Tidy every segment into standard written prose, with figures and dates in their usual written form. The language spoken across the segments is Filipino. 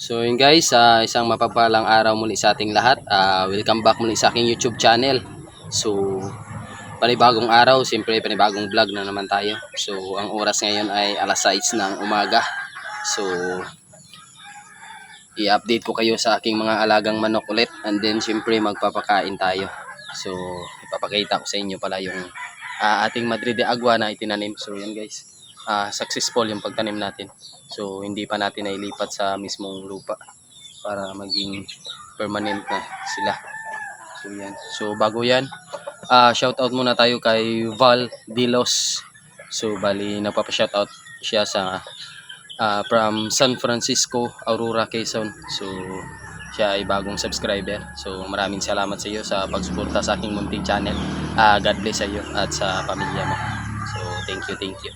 So yun guys, isang mapagpalang araw muli sa ating lahat. Welcome back muli sa aking YouTube channel. So panibagong araw, siyempre panibagong vlog na naman tayo. So ang oras ngayon ay alas 6 ng umaga. So i-update ko kayo sa aking mga alagang manok ulit, and then siyempre magpapakain tayo. So ipapakita ko sa inyo pala yung ating Madrid de Agua na itinanim. So yan guys, successful yung pagtanim natin. So hindi pa natin nailipat sa mismong lupa para maging permanent na sila. So yan. So bago yan, shout out muna tayo kay Val Dilos. So bali nagpapa-shout out siya sa from San Francisco, Aurora, Quezon. So siya ay bagong subscriber. So maraming salamat sa iyo sa pagsuporta sa aking munting channel. God bless sa iyo at sa pamilya mo. So thank you.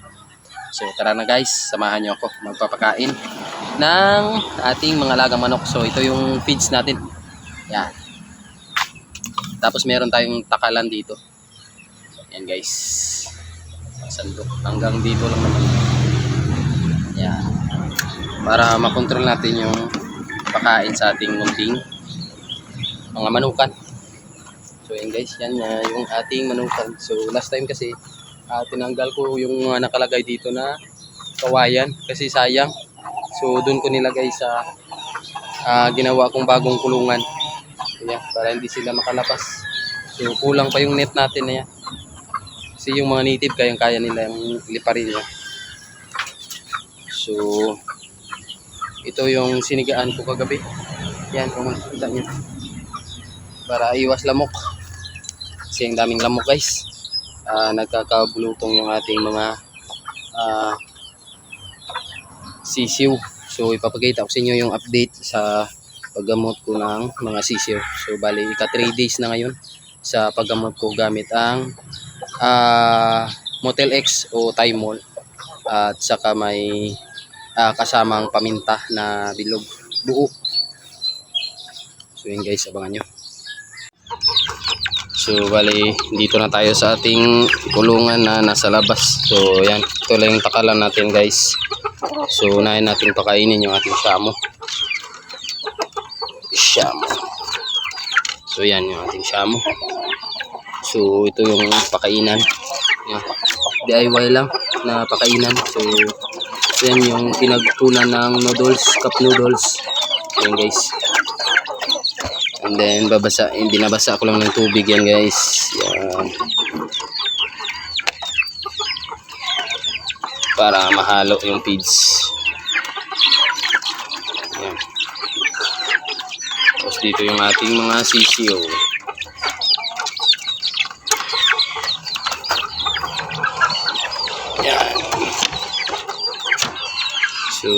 So tara na guys, samahan niyo ako magpapakain ng ating mga alagang manok. So ito yung feeds natin. Yan. Tapos meron tayong takalan dito. Yan guys. Sandok. Hanggang dito lang naman. Yan. Para makontrol natin yung pakain sa ating munting mga manukan. So yan guys, yan yung ating manukan. So last time kasi tinanggal ko yung mga nakalagay dito na kawayan kasi sayang. So doon ko nilagay sa ginawa kong bagong kulungan. Ayan, para hindi sila makalabas. So kulang pa yung net natin na yan. Kasi yung mga native kayang-kaya nila yung liparin niya. So ito yung sinigaan ko kagabi. Yan, kung makikita nyo. Para iwas lamok. Kasi ang daming lamok guys. Nagkakabulutong yung ating mga sisiw. So ipapakita ko sa inyo yung update sa paggamot ko ng mga sisiw. So bali ika 3 days na ngayon sa paggamot ko gamit ang Motel X o Thymol at saka may kasamang paminta na bilog buo. So yun guys, abangan nyo. So bali dito na tayo sa ating kulungan na nasa labas. So yan, ito lang yung takalan natin guys. So unahin natin pakainin yung ating shamo. So yan yung ating shamo. So ito yung pakainan. Yan. DIY lang na pakainan. So yan yung pinagtunan ng noodles, cup noodles. Yan guys. And then binabasa ko lang ng tubig yan guys. Yan. Para mahalo yung feeds. Yan. Tapos dito yung ating mga sisiyo. Yan. So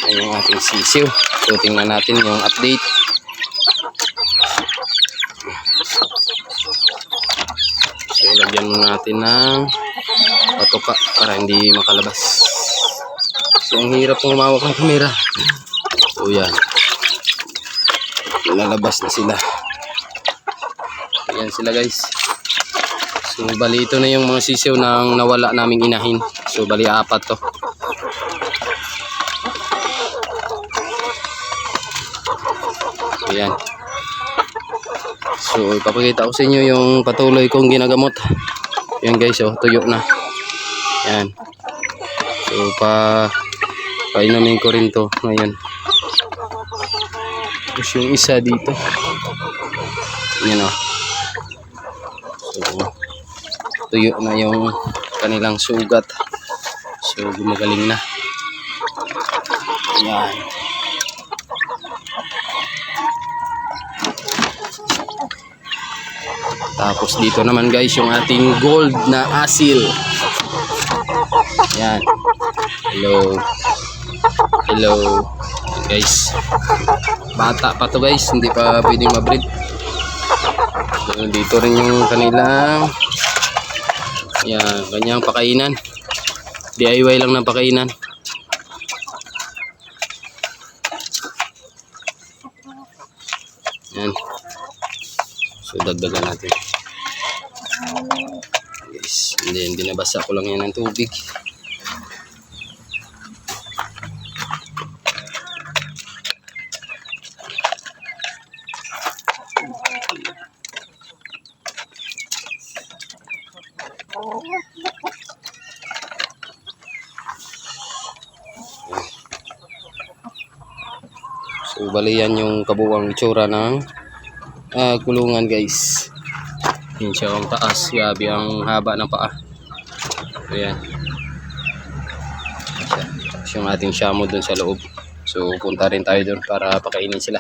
yan yung ating sisiyo. So tingnan natin yung update. So lagyan muna natin ng patuka para hindi makalabas. So ang hirap ng humawak ng kamera. So yan. Lalabas na sila. Yan sila guys. So bali ito na yung mga sisiw na nawala naming inahin. So bali 4 to. Ayan. So ipapakita ko sa inyo yung patuloy kong ginagamot. Yan guys, oh, tuyo na. Yan. So painumin ko rin to ngayon. Tapos yung isa dito. Yan oh. So tuyo na yung kanilang sugat. So gumagaling na. Yan. Tapos dito naman guys yung ating gold na asil. Yan. Hello guys. Bata pa to guys, hindi pa pwedeng mabreed. So, dito rin yung kanilang yan, kanyang pakainan. DIY lang ng pakainan. Yan. So dagdagan natin. Yes. And then binabasa ko lang yan ng tubig. So bali yan yung kabuwang itsura ng kulungan guys. Yun siya ang taas, grabe ang haba ng paa. Ayan. Tapos yung ating shamo dun sa loob. So punta rin tayo dun para pakainin sila.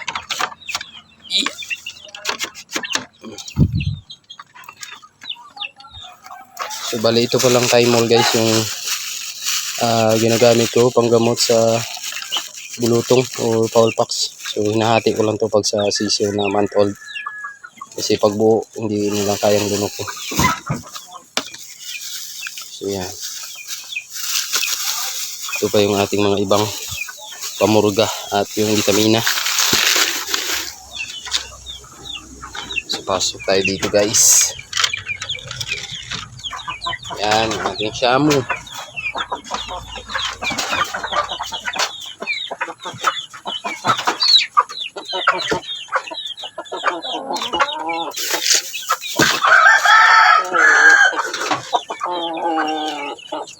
So bali ito pa lang Thymol guys yung ginagamit ko panggamot sa bulutong o fowl pox. So hinahati ko lang to pag sa sisiw na month old. Kasi pag buo, hindi nilang kayang lunukin. So yan. Ito pa yung ating mga ibang pamurga at yung vitamina. So pasok tayo dito guys. Yan, yung ating shamo.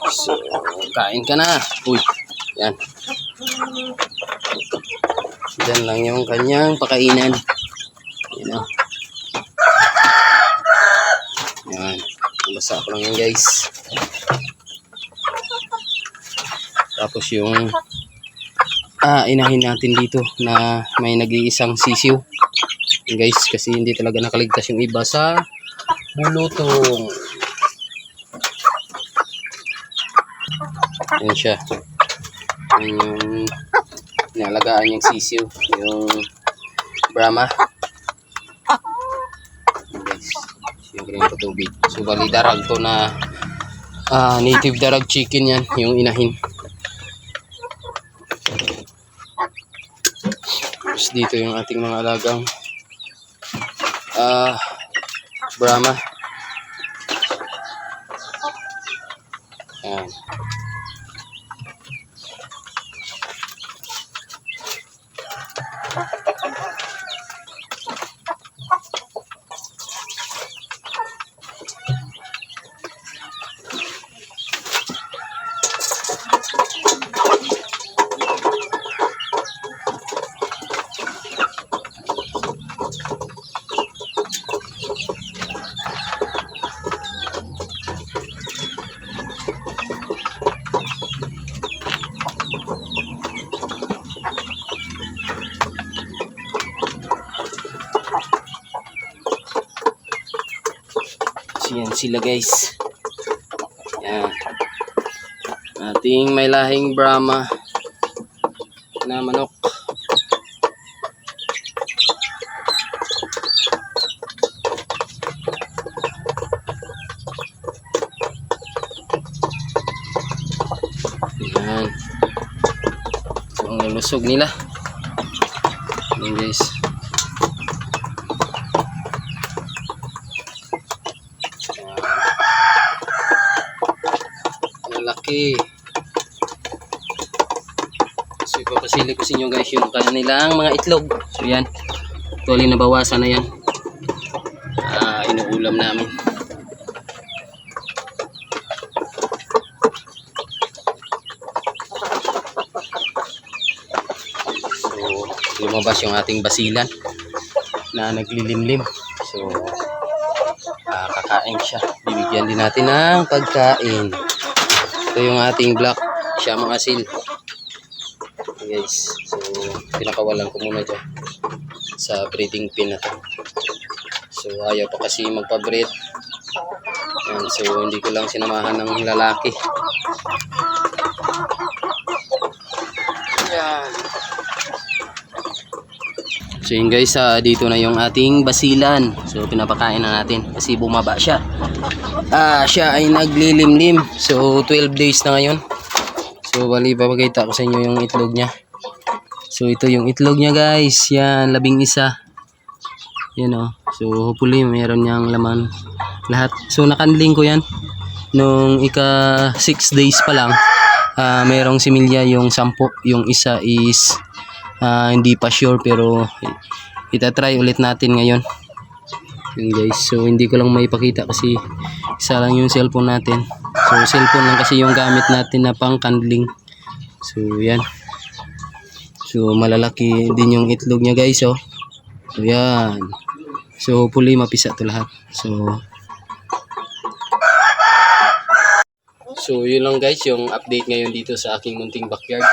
So, kain ka na. Uy, yan. Diyan lang yung kanyang pakainan. Yan o. Yan. Basa ko lang yan guys. Tapos yung inahin natin dito na may nag-iisang sisiw. Yan guys, kasi hindi talaga nakaligtas yung iba sa bulutong. Yan siya. Yan yung inalagaan yung sisiw. Yung Brahma. Yan guys. Siyempre yung patubig. So bali darag to na native darag chicken yan. Yung inahin. Tapos dito yung ating mga alagang Brahma. Yan. Yan sila guys. Yan. Ating may lahing Brahma na manok. Yan. Ang lulusog nila. Yan guys. Laki. So ipapasili ko sa inyo guys yung kanilang mga itlog. So yan. Actually nabawasan na yan. Inuulam namin. So lumabas yung ating basilan na naglilimlim. So kakain siya. Bibigyan din natin ng pagkain. Ito yung ating black Siamang asil. Guys, so pinakawalan ko muna dyan sa breeding pin na to. So ayaw pa kasi magpa-breed. Yan, so hindi ko lang sinamahan ng lalaki. Yan. So yun guys, dito na yung ating basilan. So pinapakain na natin kasi bumaba siya. Siya ay naglilimlim. So 12 days na ngayon. So bali papakita ko sa inyo yung itlog niya. So ito yung itlog niya guys. Yan, 11. Yan o. So hopefully meron niyang laman lahat. So nakanling ko yan. Nung ika 6 days pa lang. Merong similya yung 10. Yung isa is hindi pa sure pero itatry ulit natin ngayon. Yun guys, so hindi ko lang maipakita kasi isa lang yung cellphone natin. So cellphone lang kasi yung gamit natin na pang candling. So yan. So malalaki din yung itlog niya guys, oh. So yan. So hopefully mapisa to lahat. So yun lang guys yung update ngayon dito sa aking munting backyard.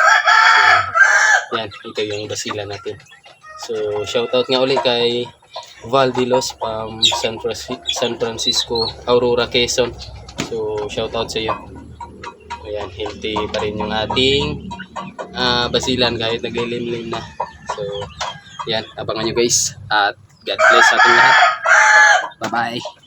So yan, ito yung basila natin. So shoutout nga ulit kay Valdilos from San Francisco, Aurora, Quezon. So shoutout sa iyo. Ayan, healthy pa rin yung ating basilan kahit naglilimlim na. So yan, abangan nyo guys at God bless sa ating lahat. Bye bye.